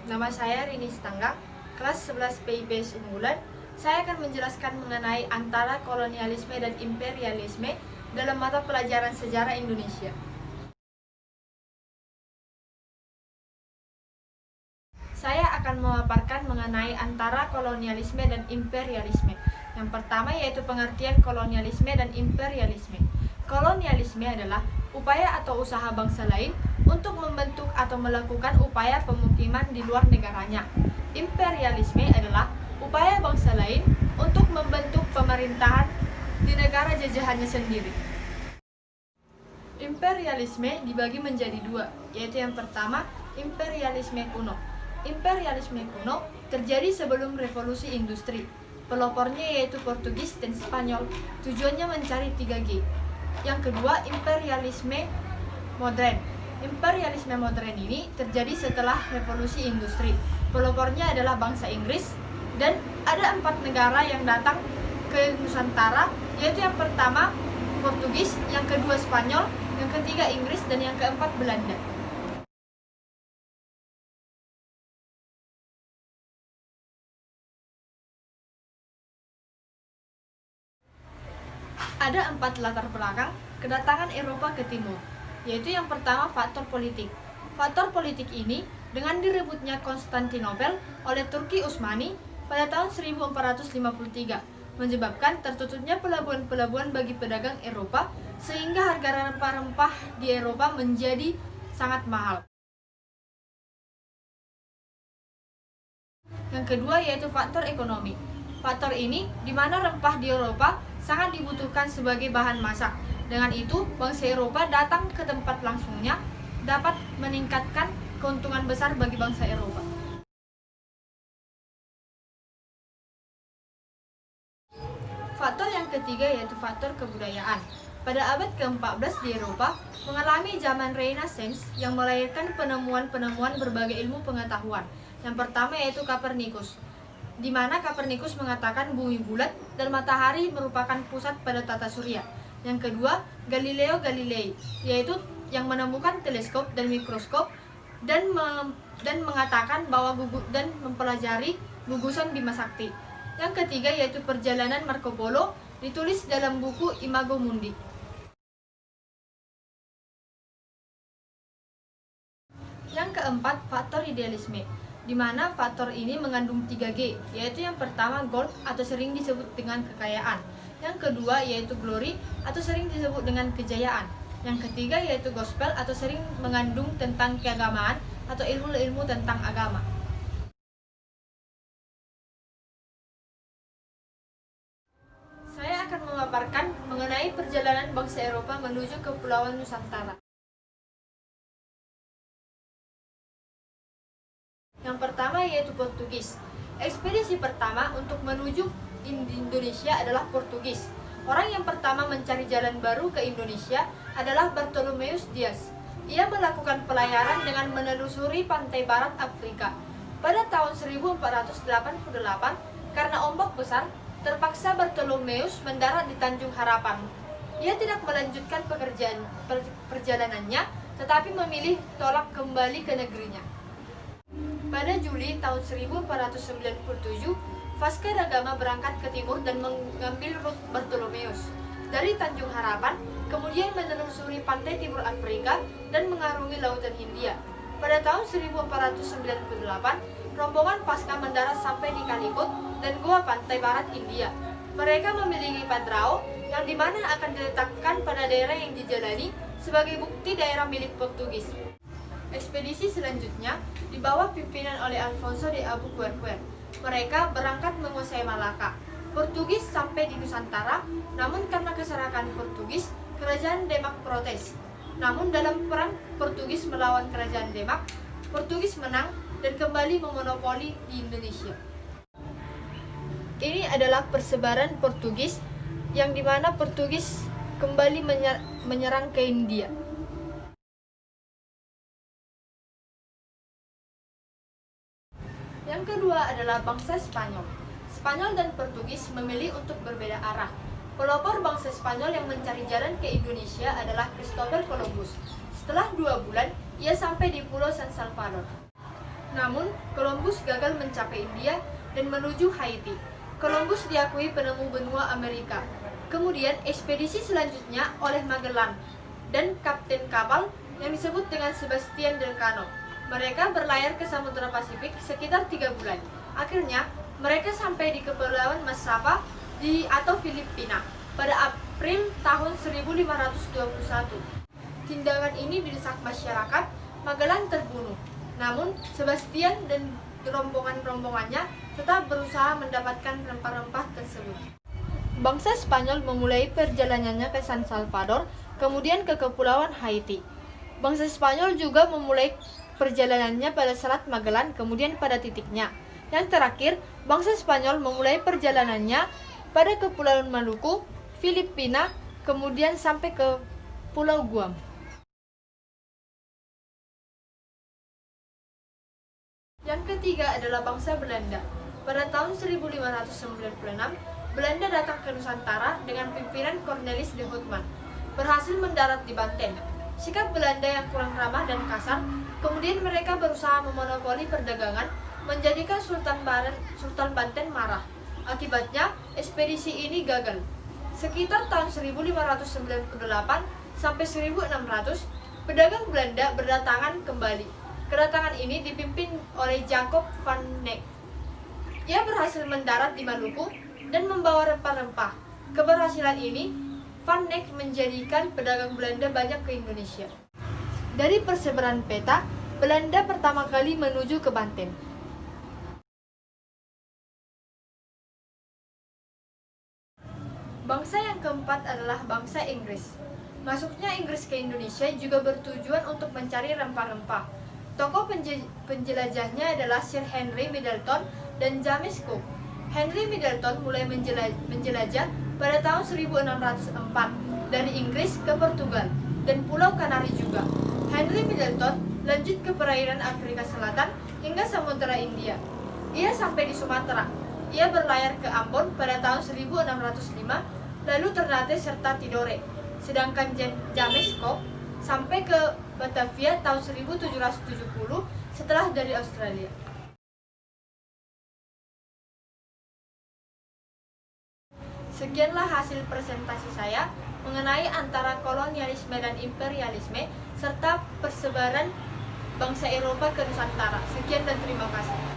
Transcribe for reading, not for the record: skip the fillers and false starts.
Nama saya Rini Sitanggang, kelas 11 PIPS Unggulan. Saya akan menjelaskan mengenai antara kolonialisme dan imperialisme dalam mata pelajaran sejarah Indonesia. Saya akan memaparkan mengenai antara kolonialisme dan imperialisme. Yang pertama yaitu pengertian kolonialisme dan imperialisme. Kolonialisme adalah upaya atau usaha bangsa lain untuk membentuk atau melakukan upaya pemukiman di luar negaranya. Imperialisme adalah upaya bangsa lain untuk membentuk pemerintahan di negara jajahannya sendiri. Imperialisme dibagi menjadi dua, yaitu yang pertama, imperialisme kuno. Imperialisme kuno terjadi sebelum revolusi industri. Pelopornya yaitu Portugis dan Spanyol, tujuannya mencari 3G. Yang kedua, imperialisme modern. Imperialisme modern ini terjadi setelah revolusi industri. Pelopornya adalah bangsa Inggris dan ada 4 negara yang datang ke Nusantara, yaitu yang pertama Portugis, yang kedua Spanyol, yang ketiga Inggris, dan yang keempat Belanda. Ada 4 latar belakang kedatangan Eropa ke timur, yaitu yang pertama faktor politik. Faktor politik ini dengan direbutnya Konstantinopel oleh Turki Utsmani pada tahun 1453 menyebabkan tertutupnya pelabuhan-pelabuhan bagi pedagang Eropa sehingga harga rempah-rempah di Eropa menjadi sangat mahal. Yang kedua yaitu faktor ekonomi. Faktor ini di mana rempah di Eropa sangat dibutuhkan sebagai bahan masak. Dengan itu, bangsa Eropa datang ke tempat langsungnya dapat meningkatkan keuntungan besar bagi bangsa Eropa. Faktor yang ketiga yaitu faktor kebudayaan. Pada abad ke-14 di Eropa mengalami zaman Renaissance yang melahirkan penemuan-penemuan berbagai ilmu pengetahuan. Yang pertama yaitu Copernicus, di mana Copernicus mengatakan bumi bulat dan matahari merupakan pusat pada tata surya. Yang kedua, Galileo Galilei, yaitu yang menemukan teleskop dan mikroskop dan mengatakan bahwa dan mempelajari gugusan Bima Sakti. Yang ketiga yaitu perjalanan Marco Polo, ditulis dalam buku Imago Mundi. Yang keempat, faktor idealisme, di mana faktor ini mengandung 3G, yaitu yang pertama gold atau sering disebut dengan kekayaan. Yang kedua yaitu glory atau sering disebut dengan kejayaan. Yang ketiga yaitu gospel atau sering mengandung tentang keagamaan atau ilmu-ilmu tentang agama. Saya akan memaparkan mengenai perjalanan bangsa Eropa menuju Kepulauan Nusantara. Yang pertama yaitu Portugis. Ekspedisi pertama untuk menuju Indonesia adalah Portugis. Orang yang pertama mencari jalan baru ke Indonesia adalah Bartolomeus Dias. Ia melakukan pelayaran dengan menelusuri pantai barat Afrika. Pada tahun 1488, karena ombak besar, terpaksa Bartolomeus mendarat di Tanjung Harapan. Ia tidak melanjutkan perjalanannya, tetapi memilih tolak kembali ke negerinya. Pada Juli tahun 1497, Vasco da Gama berangkat ke timur dan mengambil rute Bartolomeus dari Tanjung Harapan, kemudian menelusuri pantai timur Afrika dan mengarungi lautan Hindia. Pada tahun 1498, rombongan Vasco mendarat sampai di Calicut dan Goa pantai barat India. Mereka memiliki padrao yang dimana akan diletakkan pada daerah yang dijalani sebagai bukti daerah milik Portugis. Ekspedisi selanjutnya dibawa pimpinan oleh Alfonso de Albuquerque. Mereka berangkat menguasai Malaka. Portugis sampai di Nusantara, namun karena keserakan Portugis, kerajaan Demak protes. Namun dalam perang Portugis melawan kerajaan Demak, Portugis menang dan kembali memonopoli di Indonesia. Ini adalah persebaran Portugis yang dimana Portugis kembali menyerang ke India. Yang kedua adalah bangsa Spanyol. Spanyol dan Portugis memilih untuk berbeda arah. Pelopor bangsa Spanyol yang mencari jalan ke Indonesia adalah Christopher Columbus. Setelah 2 bulan, ia sampai di Pulau San Salvador. Namun, Columbus gagal mencapai India dan menuju Haiti. Columbus diakui penemu benua Amerika. Kemudian, ekspedisi selanjutnya oleh Magellan dan kapten kapal yang disebut dengan Sebastian Elcano. Mereka berlayar ke Samudra Pasifik sekitar 3 bulan. Akhirnya, mereka sampai di Kepulauan Masava atau Filipina pada April tahun 1521. Tindakan ini didesak masyarakat, Magellan terbunuh. Namun, Sebastian dan rombongan-rombongannya tetap berusaha mendapatkan rempah-rempah tersebut. Bangsa Spanyol memulai perjalanannya ke San Salvador, kemudian ke Kepulauan Haiti. Bangsa Spanyol juga memulai perjalanannya pada Selat Magellan, kemudian pada titiknya. Yang terakhir, bangsa Spanyol memulai perjalanannya pada Kepulauan Maluku, Filipina, kemudian sampai ke Pulau Guam. Yang ketiga adalah bangsa Belanda. Pada tahun 1596, Belanda datang ke Nusantara dengan pimpinan Cornelis de Houtman, berhasil mendarat di Banten. Sikap Belanda yang kurang ramah dan kasar, kemudian mereka berusaha memonopoli perdagangan, menjadikan Sultan Banten marah. Akibatnya, ekspedisi ini gagal. Sekitar tahun 1598 sampai 1600, pedagang Belanda berdatangan kembali. Kedatangan ini dipimpin oleh Jacob van Neck. Ia berhasil mendarat di Maluku dan membawa rempah-rempah. Keberhasilan ini, Van Neck menjadikan pedagang Belanda banyak ke Indonesia. Dari persebaran peta, Belanda pertama kali menuju ke Banten. Bangsa yang keempat adalah bangsa Inggris. Masuknya Inggris ke Indonesia juga bertujuan untuk mencari rempah-rempah. Tokoh penjelajahnya adalah Sir Henry Middleton dan James Cook. Henry Middleton mulai menjelajah pada tahun 1604 dari Inggris ke Portugal dan Pulau Kanari juga. Henry Middleton lanjut ke perairan Afrika Selatan hingga Samudra India. Ia sampai di Sumatera. Ia berlayar ke Ambon pada tahun 1605, lalu Ternate serta Tidore. Sedangkan James Cook sampai ke Batavia tahun 1770 setelah dari Australia. Sekianlah hasil presentasi saya mengenai antara kolonialisme dan imperialisme serta persebaran bangsa Eropa ke Nusantara. Sekian dan terima kasih.